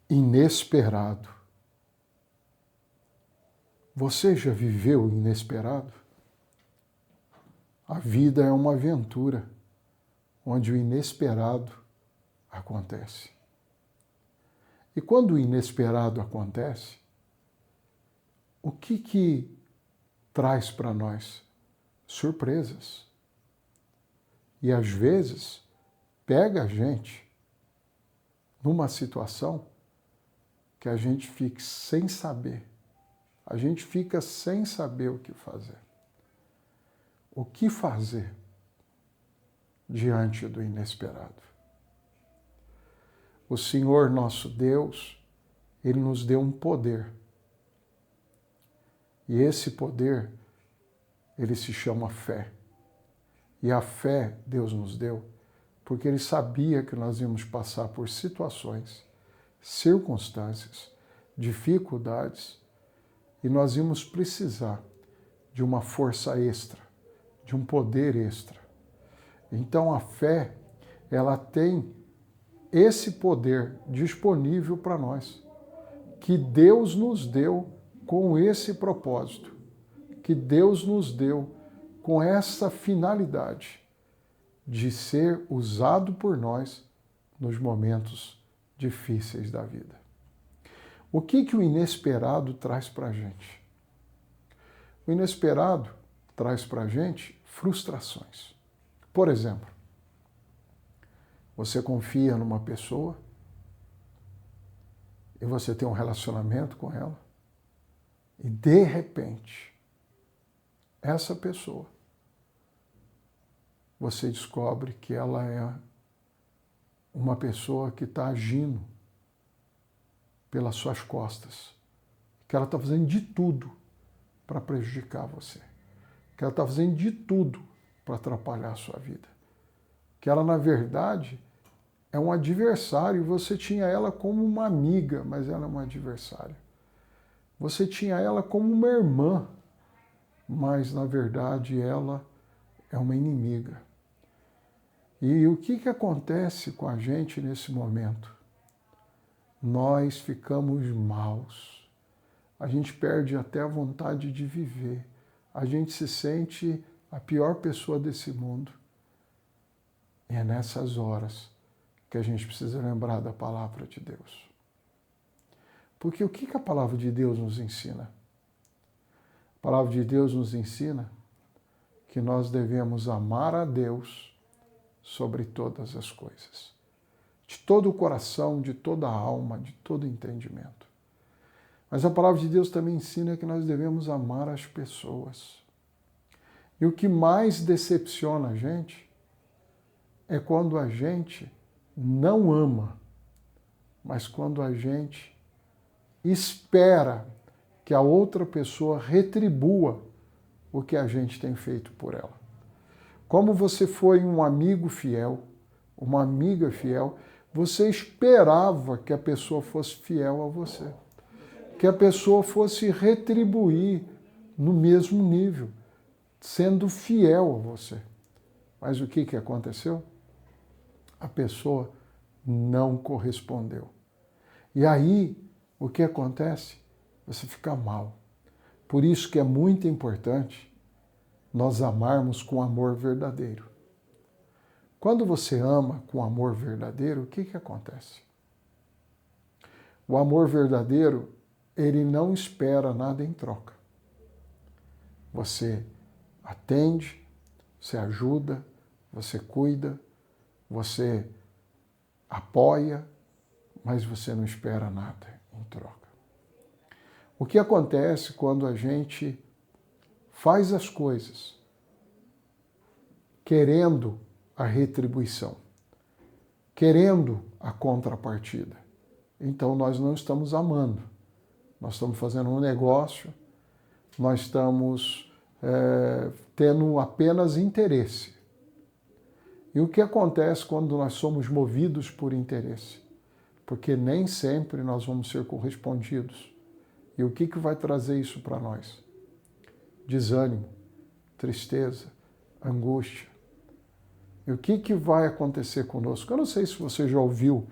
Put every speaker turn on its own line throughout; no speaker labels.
inesperado. Você já viveu o inesperado? A vida é uma aventura onde o inesperado acontece. E quando o inesperado acontece, o que traz para nós? Surpresas. E às vezes pega a gente numa situação que a gente fica sem saber. A gente fica sem saber o que fazer. O que fazer diante do inesperado? O Senhor nosso Deus, Ele nos deu um poder. E esse poder, ele se chama fé. E a fé Deus nos deu porque Ele sabia que nós íamos passar por situações, circunstâncias, dificuldades, e nós íamos precisar de uma força extra, de um poder extra. Então a fé, ela tem esse poder disponível para nós, que Deus nos deu com esse propósito, que Deus nos deu com essa finalidade de ser usado por nós nos momentos difíceis da vida. O que o inesperado traz para a gente? O inesperado traz para a gente frustrações. Por exemplo, você confia numa pessoa e você tem um relacionamento com ela e, de repente, essa pessoa, você descobre que ela é uma pessoa que está agindo pelas suas costas, que ela está fazendo de tudo para prejudicar você, que ela está fazendo de tudo para atrapalhar a sua vida, que ela, na verdade, é um adversário. Você tinha ela como uma amiga, mas ela é uma adversária. Você tinha ela como uma irmã, mas, na verdade, ela é uma inimiga. E o que acontece com a gente nesse momento? Nós ficamos maus. A gente perde até a vontade de viver. A gente se sente a pior pessoa desse mundo. E é nessas horas que a gente precisa lembrar da palavra de Deus. Porque o que a palavra de Deus nos ensina? A palavra de Deus nos ensina que nós devemos amar a Deus sobre todas as coisas, de todo o coração, de toda a alma, de todo o entendimento. Mas a palavra de Deus também ensina que nós devemos amar as pessoas. E o que mais decepciona a gente é quando a gente não ama, mas quando a gente espera que a outra pessoa retribua o que a gente tem feito por ela. Como você foi um amigo fiel, uma amiga fiel, você esperava que a pessoa fosse fiel a você, que a pessoa fosse retribuir no mesmo nível, sendo fiel a você. Mas o que aconteceu? A pessoa não correspondeu. E aí, o que acontece? Você fica mal. Por isso que é muito importante nós amarmos com amor verdadeiro. Quando você ama com amor verdadeiro, o que acontece? O amor verdadeiro, ele não espera nada em troca. Você atende, você ajuda, você cuida, você apoia, mas você não espera nada em troca. O que acontece quando a gente faz as coisas querendo a retribuição, querendo a contrapartida? Então nós não estamos amando, nós estamos fazendo um negócio, nós estamos tendo apenas interesse. E o que acontece quando nós somos movidos por interesse? Porque nem sempre nós vamos ser correspondidos. E o que vai trazer isso para nós? Desânimo, tristeza, angústia. E o que vai acontecer conosco? Eu não sei se você já ouviu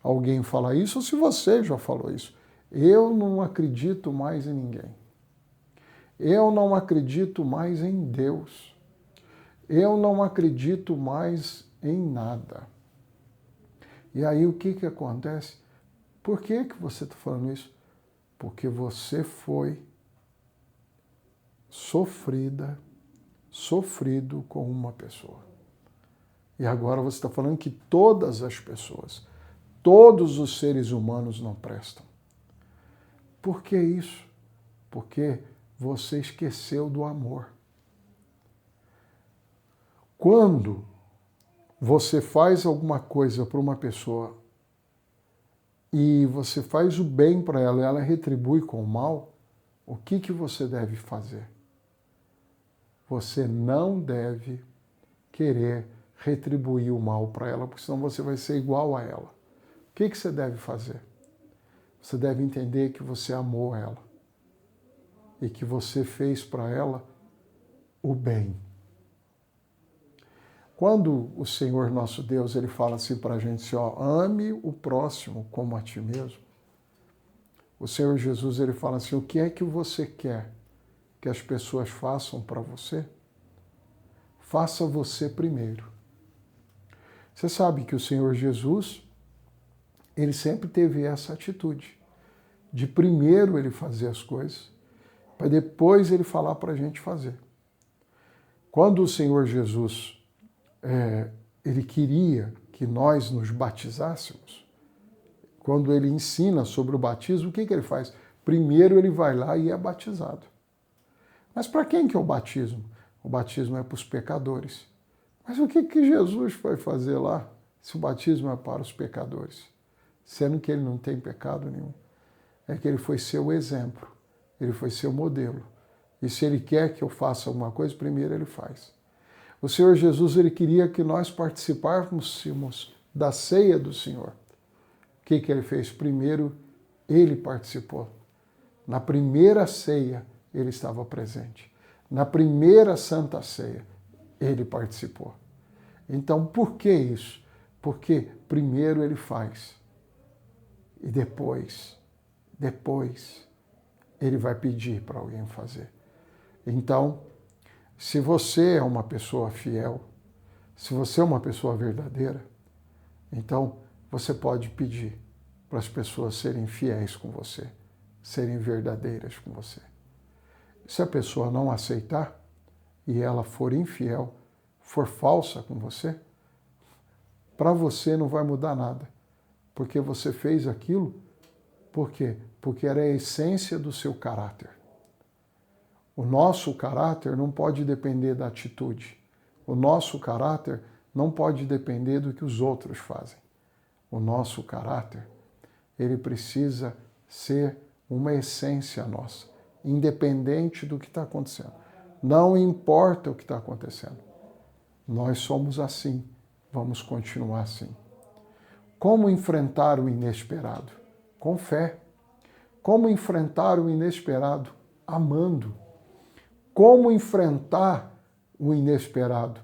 alguém falar isso ou se você já falou isso. Eu não acredito mais em ninguém. Eu não acredito mais em Deus. Eu não acredito mais em nada. E aí o que acontece? Por que você está falando isso? Porque você foi sofrido com uma pessoa. E agora você está falando que todas as pessoas, todos os seres humanos não prestam. Por que isso? Porque você esqueceu do amor. Quando você faz alguma coisa para uma pessoa e você faz o bem para ela e ela retribui com o mal, o que você deve fazer? Você não deve querer retribuir o mal para ela, porque senão você vai ser igual a ela. O que você deve fazer? Você deve entender que você amou ela e que você fez para ela o bem. Quando o Senhor nosso Deus ele fala assim para a gente, assim, ó, ame o próximo como a ti mesmo, o Senhor Jesus ele fala assim, o que é que você quer que as pessoas façam para você? Faça você primeiro. Você sabe que o Senhor Jesus, ele sempre teve essa atitude de primeiro ele fazer as coisas, para depois ele falar para a gente fazer. Quando o Senhor Jesus ele queria que nós nos batizássemos, quando ele ensina sobre o batismo, o que ele faz? Primeiro ele vai lá e é batizado. Mas para quem que é o batismo? O batismo é para os pecadores. Mas o que Jesus foi fazer lá se o batismo é para os pecadores? Sendo que ele não tem pecado nenhum. É que ele foi seu exemplo, ele foi seu modelo. E se ele quer que eu faça alguma coisa, primeiro ele faz. O Senhor Jesus ele queria que nós participássemos da ceia do Senhor. O que ele fez? Primeiro, ele participou. Na primeira ceia, ele estava presente. Na primeira Santa Ceia, ele participou. Então, por que isso? Porque primeiro ele faz. E depois, ele vai pedir para alguém fazer. Então, se você é uma pessoa fiel, se você é uma pessoa verdadeira, então você pode pedir para as pessoas serem fiéis com você, serem verdadeiras com você. Se a pessoa não aceitar e ela for infiel, for falsa com você, para você não vai mudar nada, porque você fez aquilo, por quê? Porque era a essência do seu caráter. O nosso caráter não pode depender da atitude. O nosso caráter não pode depender do que os outros fazem. O nosso caráter, ele precisa ser uma essência nossa, independente do que está acontecendo. Não importa o que está acontecendo. Nós somos assim, vamos continuar assim. Como enfrentar o inesperado? Com fé. Como enfrentar o inesperado? Amando. Como enfrentar o inesperado?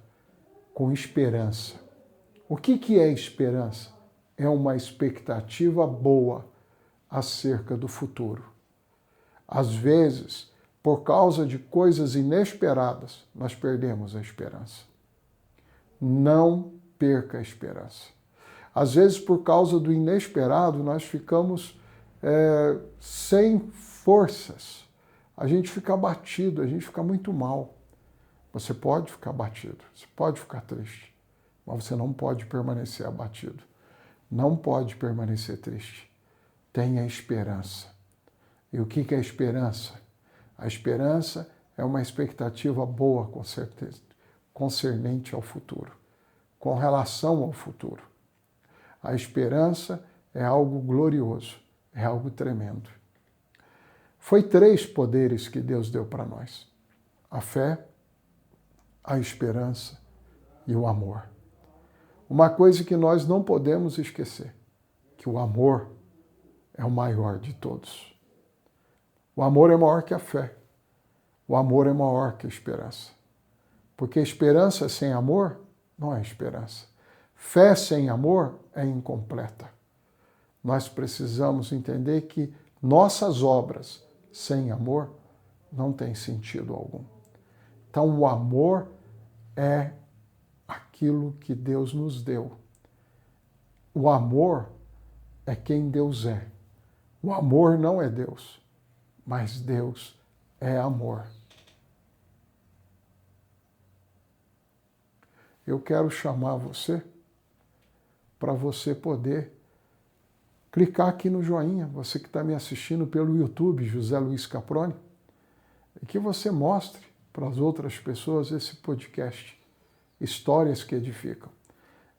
Com esperança. O que é esperança? É uma expectativa boa acerca do futuro. Às vezes, por causa de coisas inesperadas, nós perdemos a esperança. Não perca a esperança. Às vezes, por causa do inesperado, nós ficamos sem forças. A gente fica abatido, a gente fica muito mal. Você pode ficar abatido, você pode ficar triste, mas você não pode permanecer abatido. Não pode permanecer triste. Tenha esperança. E o que é esperança? A esperança é uma expectativa boa, com certeza, concernente ao futuro, com relação ao futuro. A esperança é algo glorioso, é algo tremendo. Foi 3 poderes que Deus deu para nós: a fé, a esperança e o amor. Uma coisa que nós não podemos esquecer, que o amor é o maior de todos. O amor é maior que a fé. O amor é maior que a esperança. Porque esperança sem amor não é esperança. Fé sem amor é incompleta. nós precisamos entender que nossas obras sem amor não têm sentido algum. Então, o amor é aquilo que Deus nos deu. O amor é quem Deus é. O amor não é Deus, mas Deus é amor. Eu quero chamar você para você poder clicar aqui no joinha, você que está me assistindo pelo YouTube, José Luiz Caproni, e que você mostre para as outras pessoas esse podcast, Histórias que Edificam.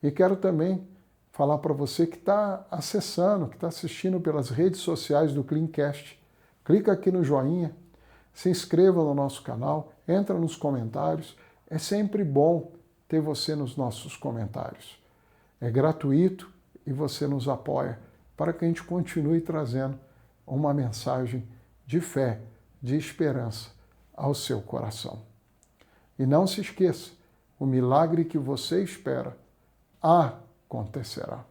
E quero também falar para você que está acessando, que está assistindo pelas redes sociais do Cleancast. Clica aqui no joinha, se inscreva no nosso canal, entra nos comentários. É sempre bom ter você nos nossos comentários. É gratuito e você nos apoia para que a gente continue trazendo uma mensagem de fé, de esperança ao seu coração. E não se esqueça, o milagre que você espera acontecerá.